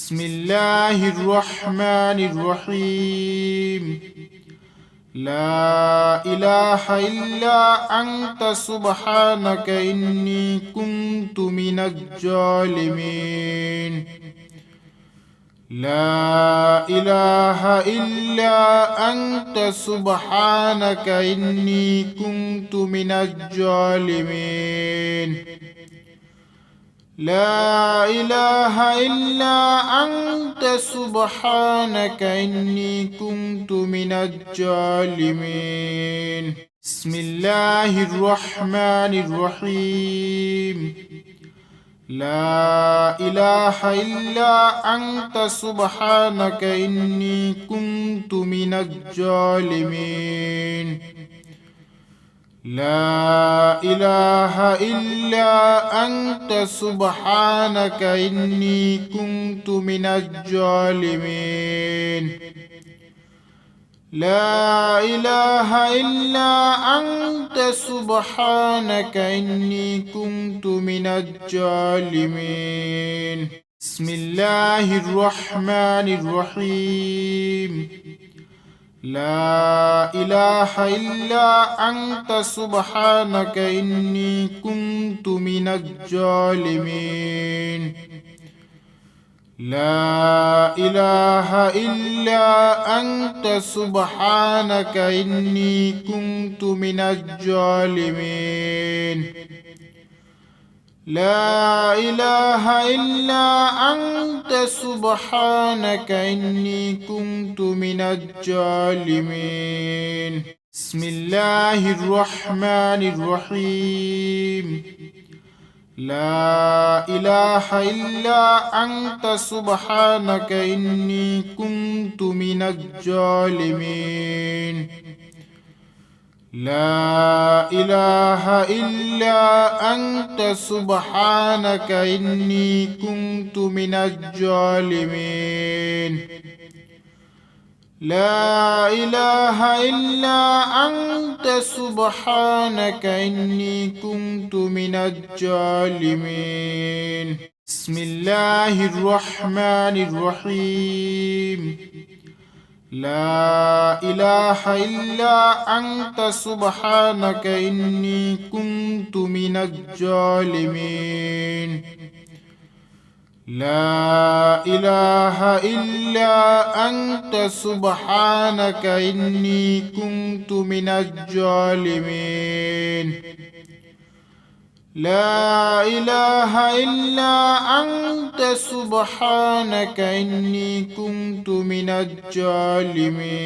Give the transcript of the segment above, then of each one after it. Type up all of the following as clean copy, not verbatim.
بسم الله الرحمن الرحيم. لا إله إلا أنت سبحانك إني كنت من الظالمين. لا إله إلا أنت سبحانك إني كنت من الظالمين. لا إله إلا أنت سبحانك إني كنت من الظالمين. بسم الله الرحمن الرحيم. لا إله إلا أنت سبحانك إني كنت من الظالمين. لا إله إلا أنت سبحانك إني كنت من الظالمين. لا إله إلا أنت سبحانك إني كنت من الظالمين. بسم الله الرحمن الرحيم. لا إله إلا أنت سبحانك إني كنت من الظالمين. لا إله إلا أنت سبحانك إني كنت من الظالمين. لا إله إلا أنت سبحانك إني كنت من الظالمين. بسم الله الرحمن الرحيم. لا إله إلا أنت سبحانك إني كنت من الظالمين. لا إله إلا أنت سبحانك إني كنت من الظالمين. لا إله إلا أنت سبحانك إني كنت من الظالمين. بسم الله الرحمن الرحيم. لا إله إلا أنت سبحانك إني كنت من الظالمين. لا إله إلا أنت سبحانك إني كنت من الظالمين. لا إله إلا أنت سبحانك إني كنت من الظالمين.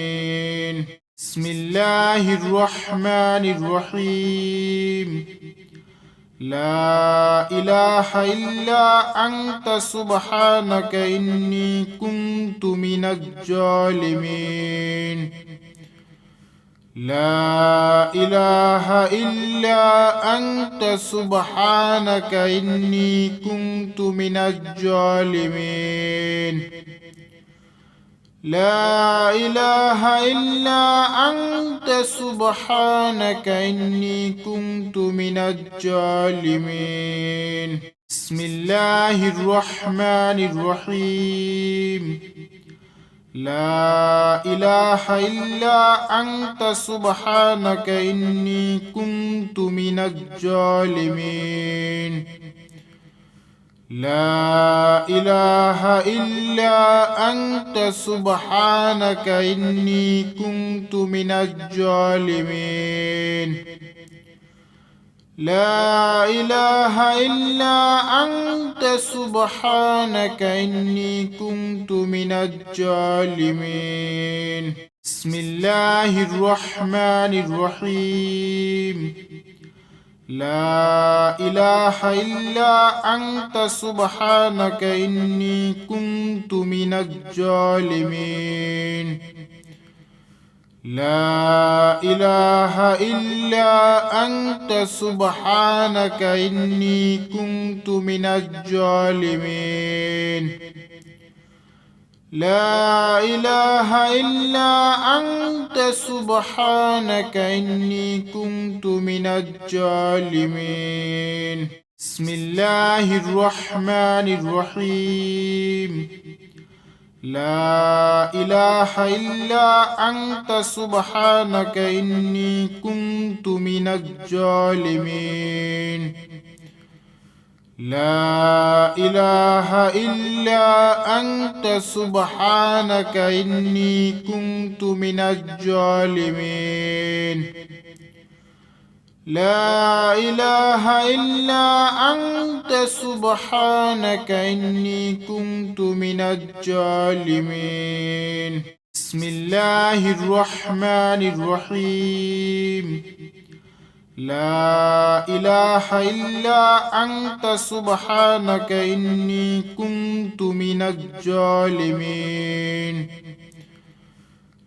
بسم الله الرحمن الرحيم. لا إله إلا أنت سبحانك إني كنت من الظالمين. لا إله إلا أنت سبحانك إني كنت من الظالمين. لا إله إلا أنت سبحانك إني كنت من الظالمين. بسم الله الرحمن الرحيم. لا إله إلا أنت سبحانك إني كنت من الظالمين. لا إله إلا أنت سبحانك إني كنت من الظالمين. لا إله إلا أنت سبحانك إني كنت من الظالمين. بسم الله الرحمن الرحيم. لا إله إلا أنت سبحانك إني كنت من الظالمين. لا إله إلا أنت سبحانك إني كنت من الظالمين. لا إله إلا أنت سبحانك إني كنت من الظالمين. بسم الله الرحمن الرحيم. لا إله إلا أنت سبحانك إني كنت من الظالمين لا إله إلا أنت سبحانك إني كنت من الظالمين لا إله إلا أنت سبحانك إني كنت من الظالمين بسم الله الرحمن الرحيم لا إله إلا أنت سبحانك إني كنت من الظالمين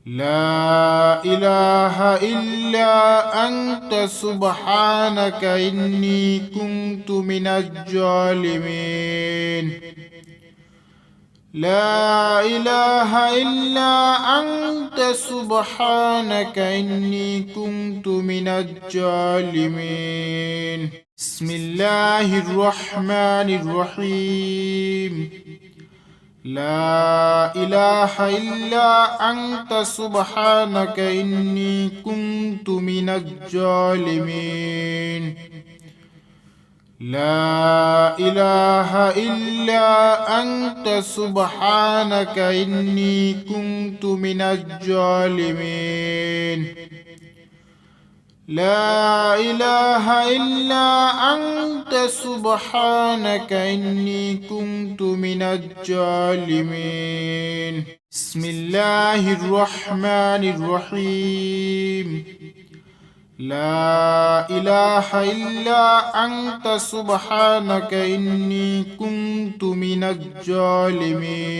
لا إله إلا أنت سبحانك إني كنت من الظالمين لا إله إلا أنت سبحانك إني كنت من الظالمين بسم الله الرحمن الرحيم لا إله إلا أنت سبحانك إني كنت من الظالمين لا إله إلا أنت سبحانك إني كنت من الظالمين لا إله إلا أنت سبحانك إني كنت من الظالمين بسم الله الرحمن الرحيم لا إله إلا أنت سبحانك إني كنت من الظالمين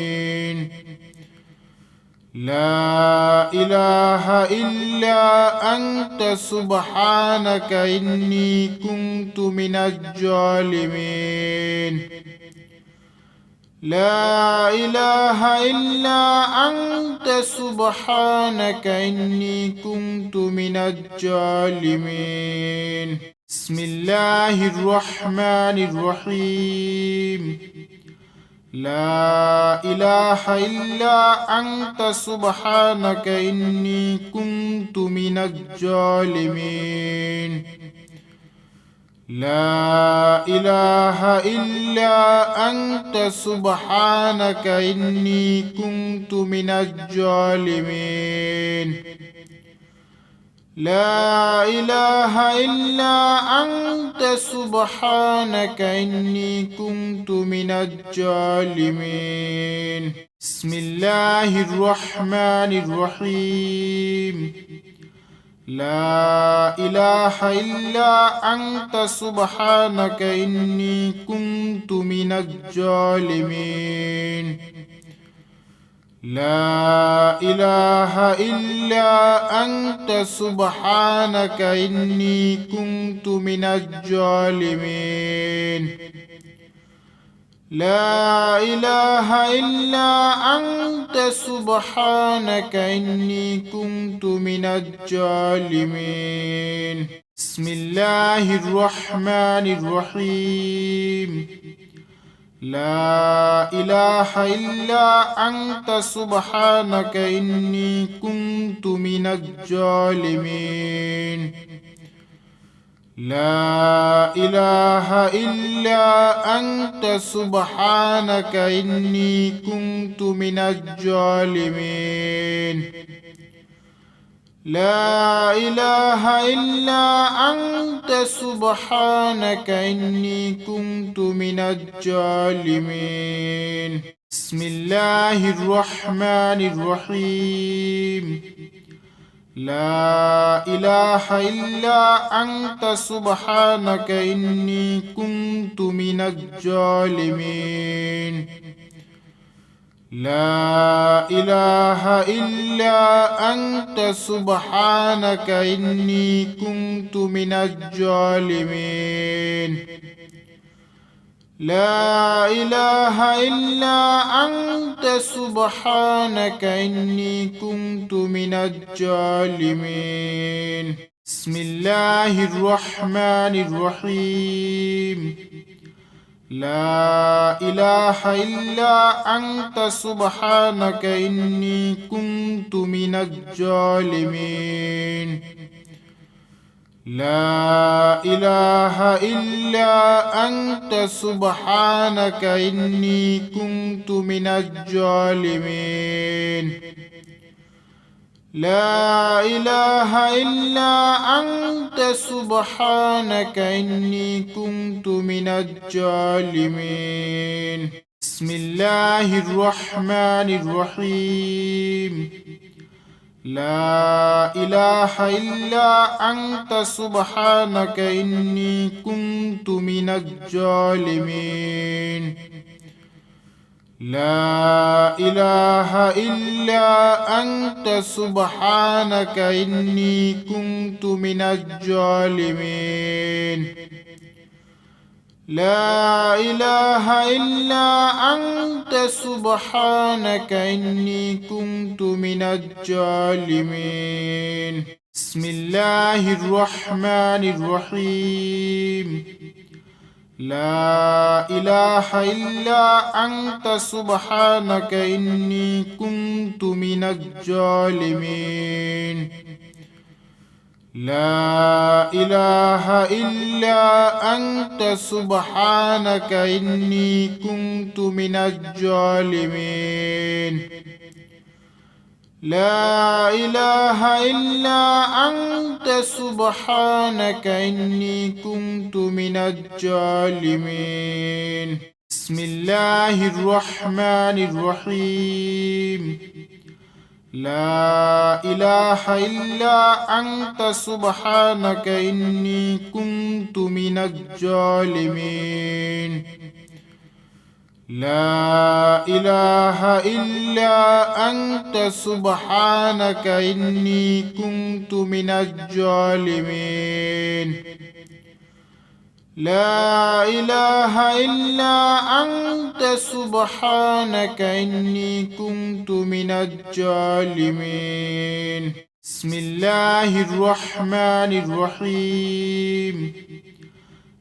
لا إله إلا أنت سبحانك إني كنت من الظالمين لا إله إلا أنت سبحانك إني كنت من الظالمين بسم الله الرحمن الرحيم لا إله إلا أنت سبحانك إني كنت من الظالمين لا إله إلا أنت سبحانك إني كنت من الظالمين لا إله إلا أنت سبحانك إني كنت من الظالمين بسم الله الرحمن الرحيم لا إله إلا أنت سبحانك إني كنت من الظالمين لا إله إلا أنت سبحانك إني كنت من الظالمين لا إله إلا أنت سبحانك إني كنت من الظالمين بسم الله الرحمن الرحيم لا إله إلا أنت سبحانك إني كنت من الظالمين لا إله إلا أنت سبحانك إني كنت من الظالمين لا إله إلا أنت سبحانك إني كنت من الظالمين بسم الله الرحمن الرحيم لا إله إلا أنت سبحانك إني كنت من الظالمين لا إله إلا أنت سبحانك إني كنت من الظالمين لا إله إلا أنت سبحانك إني كنت من الظالمين بسم الله الرحمن الرحيم لا إله إلا أنت سبحانك إني كنت من الظالمين لا إله إلا أنت سبحانك إني كنت من الظالمين لا إله إلا أنت سبحانك إني كنت من الظالمين بسم الله الرحمن الرحيم لا إله إلا أنت سبحانك إني كنت من الظالمين لا إله إلا أنت سبحانك إني كنت من الظالمين لا إله إلا أنت سبحانك إني كنت من الظالمين بسم الله الرحمن الرحيم لا إله إلا أنت سبحانك إني كنت من الظالمين لا إله إلا أنت سبحانك إني كنت من الظالمين لا إله إلا أنت سبحانك إني كنت من الظالمين بسم الله الرحمن الرحيم لا إله إلا أنت سبحانك إني كنت من الظالمين لا إله إلا أنت سبحانك إني كنت من الظالمين لا إله إلا أنت سبحانك إني كنت من الظالمين بسم الله الرحمن الرحيم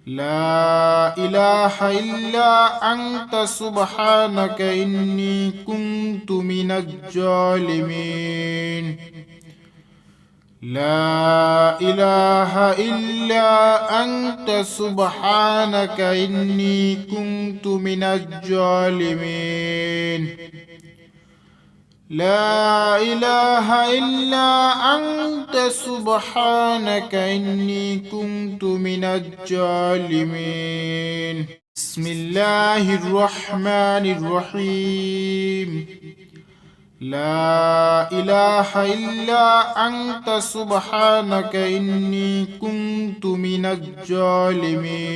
لا إله إلا أنت سبحانك إني كنت من الظالمين لا إله إلا أنت سبحانك إني كنت من الظالمين لا إله إلا أنت سبحانك إني كنت من الظالمين بسم الله الرحمن الرحيم لا إله إلا أنت سبحانك إني كنت من الظالمين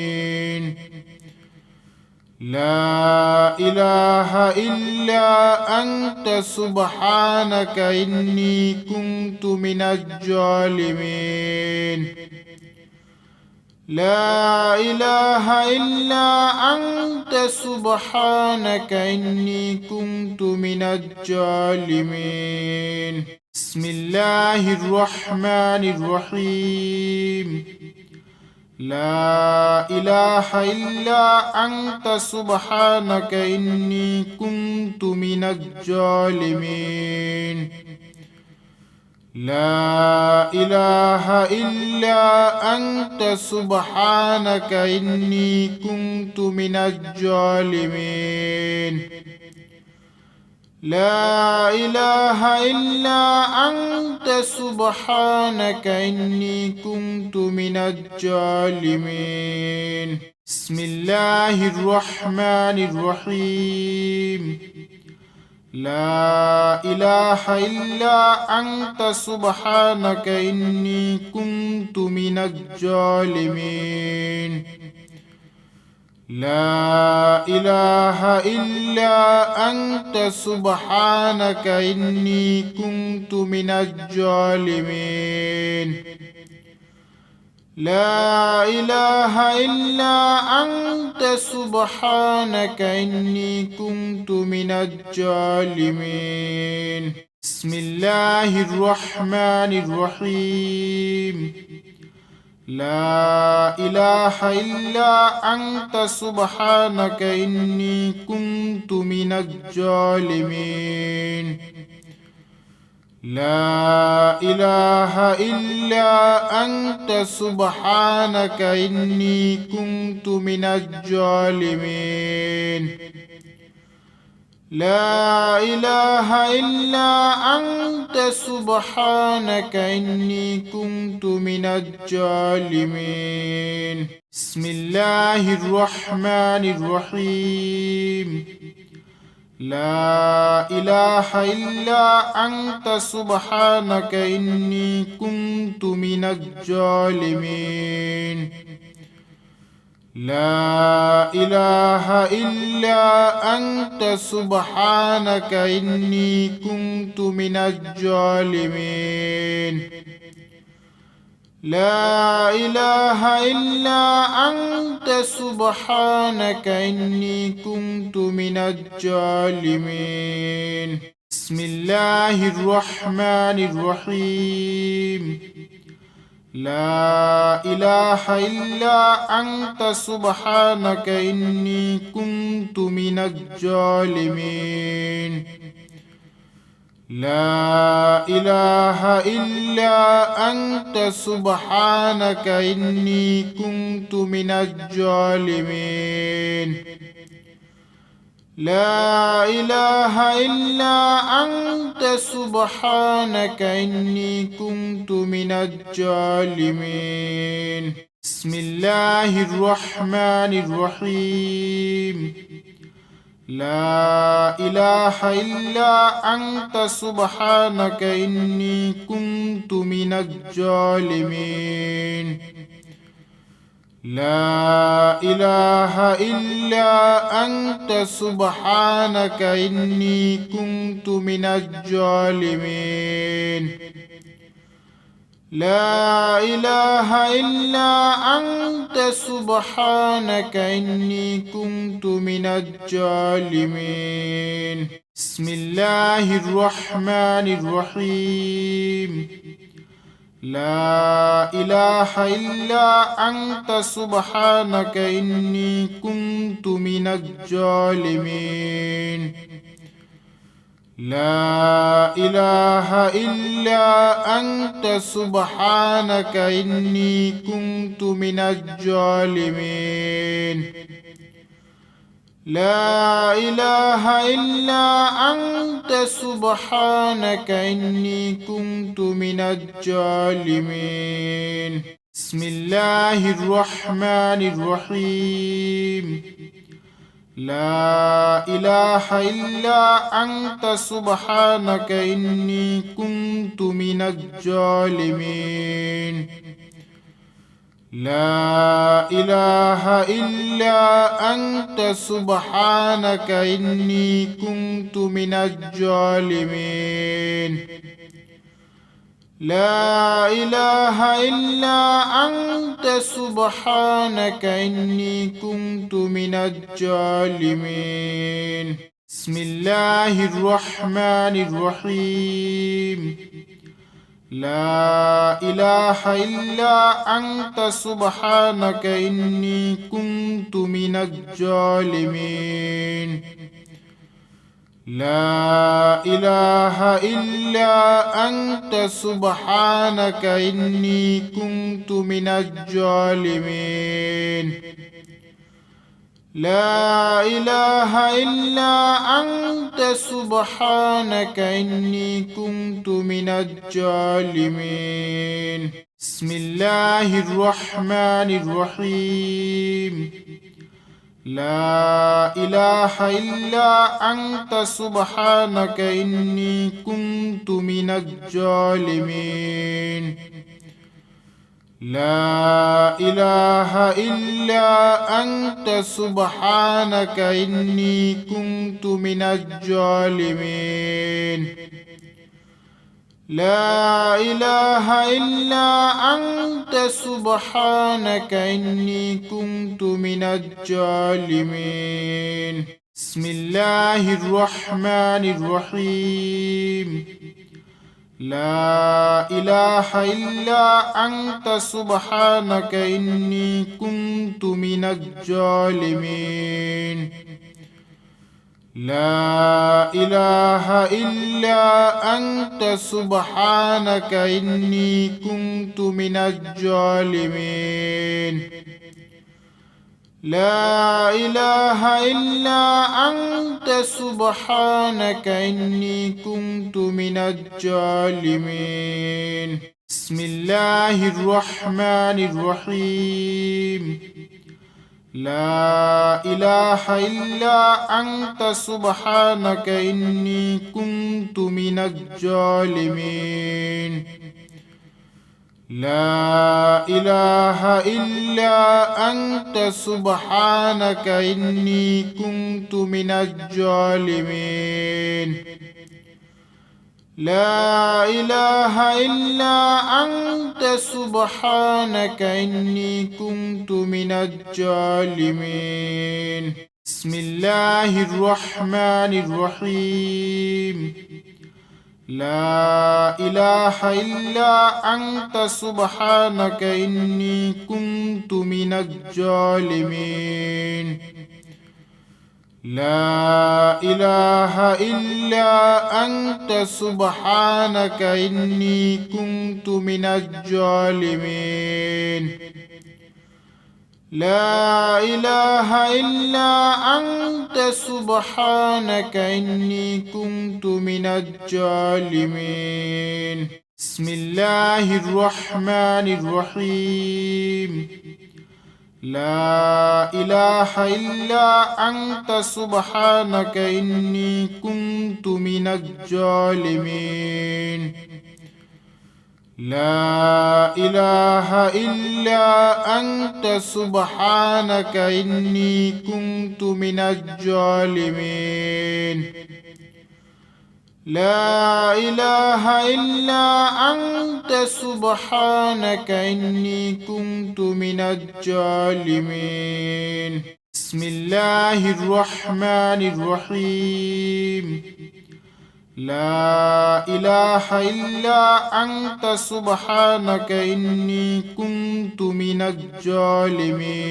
لا إله إلا أنت سبحانك إني كنت من الظالمين لا إله إلا أنت سبحانك إني كنت من الظالمين بسم الله الرحمن الرحيم لا إله إلا أنت سبحانك إني كنت من الظالمين لا إله إلا أنت سبحانك إني كنت من الظالمين لا إله إلا أنت سبحانك إني كنت من الظالمين بسم الله الرحمن الرحيم لا إله إلا أنت سبحانك إني كنت من الظالمين لا إله إلا أنت سبحانك إني كنت من الظالمين لا إله إلا أنت سبحانك إني كنت من الظالمين بسم الله الرحمن الرحيم لا إله إلا أنت سبحانك إني كنت من الظالمين لا إله إلا أنت سبحانك إني كنت من الظالمين لا إله إلا أنت سبحانك إني كنت من الظالمين بسم الله الرحمن الرحيم لا إله إلا أنت سبحانك إني كنت من الظالمين لا إله إلا أنت سبحانك إني كنت من الظالمين لا إله إلا أنت سبحانك إني كنت من الظالمين بسم الله الرحمن الرحيم لا إله إلا أنت سبحانك إني كنت من الظالمين لا إله إلا أنت سبحانك إني كنت من الظالمين لا إله إلا أنت سبحانك إني كنت من الظالمين بسم الله الرحمن الرحيم لا إله إلا أنت سبحانك إني كنت من الظالمين لا إله إلا أنت سبحانك إني كنت من الظالمين لا إله إلا أنت سبحانك إني كنت من الظالمين بسم الله الرحمن الرحيم لا إله إلا أنت سبحانك إني كنت من الظالمين لا إله إلا أنت سبحانك إني كنت من الظالمين لا إله إلا أنت سبحانك إني كنت من الظالمين بسم الله الرحمن الرحيم لا إله إلا أنت سبحانك إني كنت من الظالمين لا إله إلا أنت سبحانك إني كنت من الظالمين لا إله إلا أنت سبحانك إني كنت من الظالمين بسم الله الرحمن الرحيم لا إله إلا أنت سبحانك إني كنت من الظالمين لا إله إلا أنت سبحانك إني كنت من الظالمين لا إله إلا أنت سبحانك إني كنت من الظالمين بسم الله الرحمن الرحيم لا إله إلا أنت سبحانك إني كنت من الظالمين لا إله إلا أنت سبحانك إني كنت من الظالمين لا إله إلا أنت سبحانك إني كنت من الظالمين بسم الله الرحمن الرحيم لا إله إلا أنت سبحانك إني كنت من الظالمين لا إله إلا أنت سبحانك إني كنت من الظالمين لا إله إلا أنت سبحانك إني كنت من الظالمين بسم الله الرحمن الرحيم لا إله إلا أنت سبحانك إني كنت من الظالمين لا إله إلا أنت سبحانك إني كنت من الظالمين لا إله إلا أنت سبحانك إني كنت من الظالمين بسم الله الرحمن الرحيم لا إله إلا أنت سبحانك إني كنت من الظالمين لا إله إلا أنت سبحانك إني كنت من الظالمين لا إله إلا أنت سبحانك إني كنت من الظالمين بسم الله الرحمن الرحيم لا إله إلا أنت سبحانك إني كنت من الظالمين لا إله إلا أنت سبحانك إني كنت من الظالمين لا إله إلا أنت سبحانك إني كنت من الظالمين بسم الله الرحمن الرحيم لا إله إلا أنت سبحانك إني كنت من الظالمين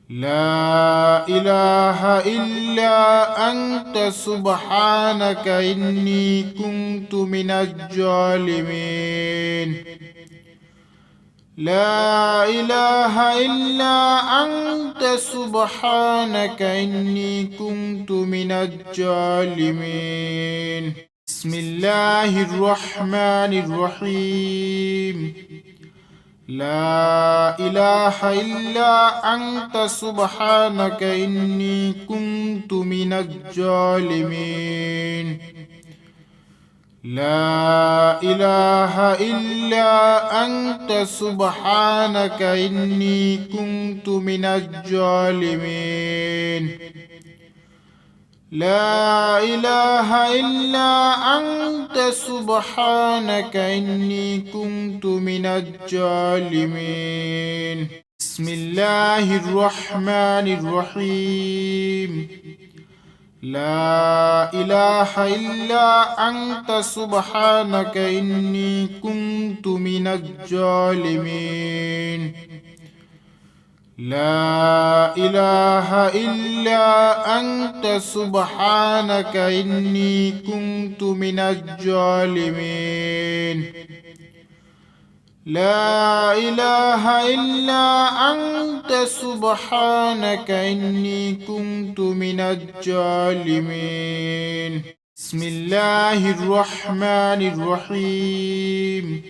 لا إله إلا أنت سبحانك إني كنت من الظالمين لا إله إلا أنت سبحانك إني كنت من الظالمين بسم الله الرحمن الرحيم لا إله إلا أنت سبحانك إني كنت من الظالمين لا إله إلا أنت سبحانك إني كنت من الظالمين لا إله إلا أنت سبحانك إني كنت من الظالمين بسم الله الرحمن الرحيم لا إله إلا أنت سبحانك إني كنت من الظالمين لا إله إلا أنت سبحانك إني كنت من الظالمين لا إله إلا أنت سبحانك إني كنت من الظالمين بسم الله الرحمن الرحيم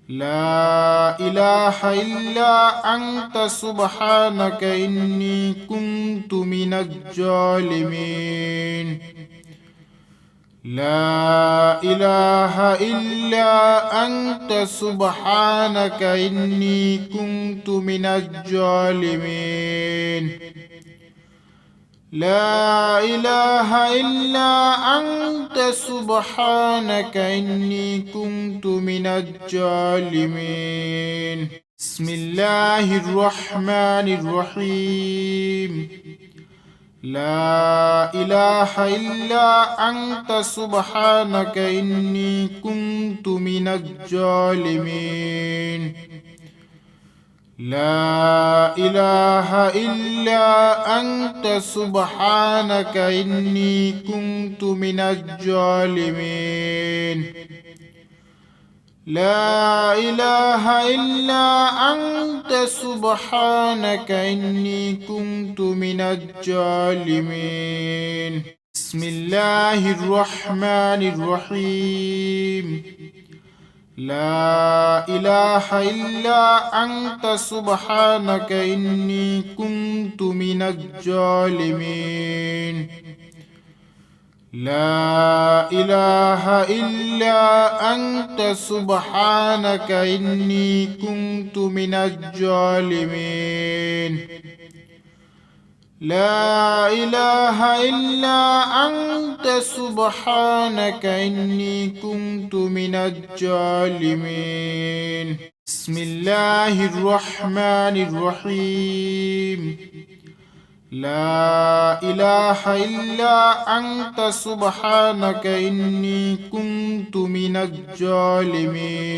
لا إله إلا أنت سبحانك إني كنت من الظالمين لا إله إلا أنت سبحانك إني كنت من الظالمين لا إله إلا أنت سبحانك إني كنت من الظالمين بسم الله الرحمن الرحيم لا إله إلا أنت سبحانك إني كنت من الظالمين لا إله إلا أنت سبحانك إني كنت من الظالمين لا إله إلا أنت سبحانك إني كنت من الظالمين بسم الله الرحمن الرحيم لا إله إلا أنت سبحانك إني كنت من الظالمين لا إله إلا أنت سبحانك إني كنت من الظالمين لا إله إلا أنت سبحانك إني كنت من الظالمين بسم الله الرحمن الرحيم لا إله إلا أنت سبحانك إني كنت من الظالمين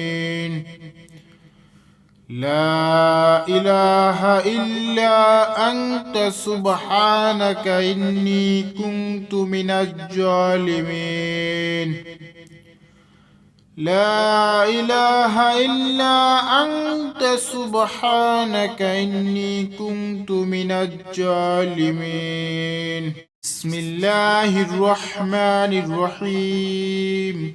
لا إله إلا أنت سبحانك إني كنت من الظالمين لا إله إلا أنت سبحانك إني كنت من الظالمين بسم الله الرحمن الرحيم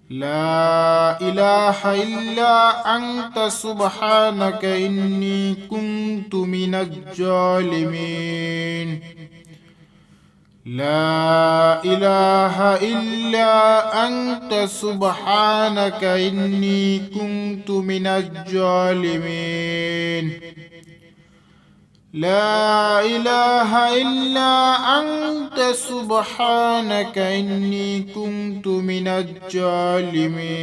لا إله إلا أنت سبحانك إني كنت من الظالمين لا إله إلا أنت سبحانك إني كنت من الظالمين لا إله إلا أنت سبحانك إني كنت من الظالمين